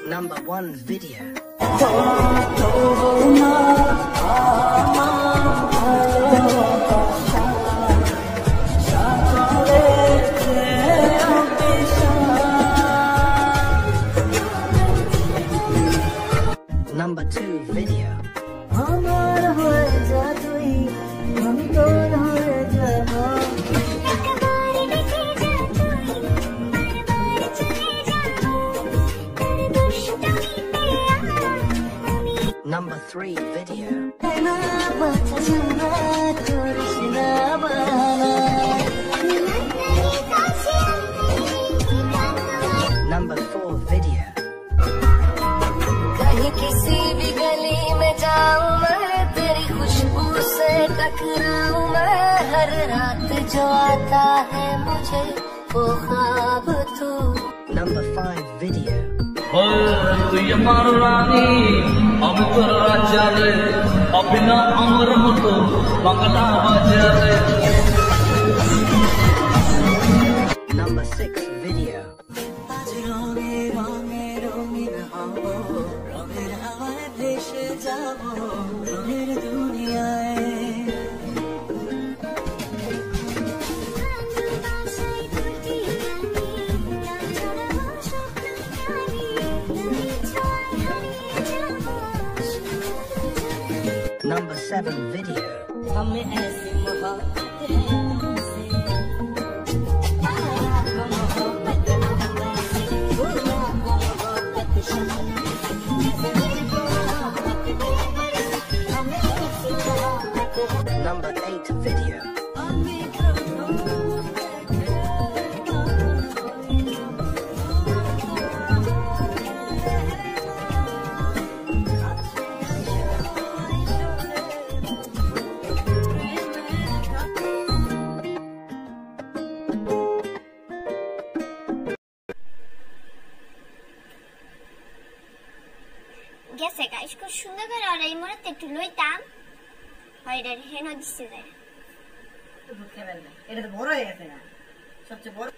Number 1 video. Number 2 video. Number 3 video. Number 4 video. कहीं किसी भी गली में जाऊं मैं, तेरी खुशबू से टकराऊं मैं, हर रात जो आता है मुझे वो ख्वाब तू। Number 5 video. तू ये मार रानी अब तो राजा रे, अभिना अमर मतो बंगला बाजा रे। Number 6 video. आज रोगे रोगे रोगिन हबो, रोगेर हावाय भेসে যাবো, রঙের দুনিয়ায়। Number 7 video. हमें ऐसी मोहब्बत है तुमसे, मोहब्बत Number 8 video. গেছে গাইস খুব সুন্দর করে আর এই মুহূর্তে একটু লইতাম হয়ডার হেন দিছে যায় দুঃখে বেলা এটা তো বড় হয়ে গেছে না সবচেয়ে বড়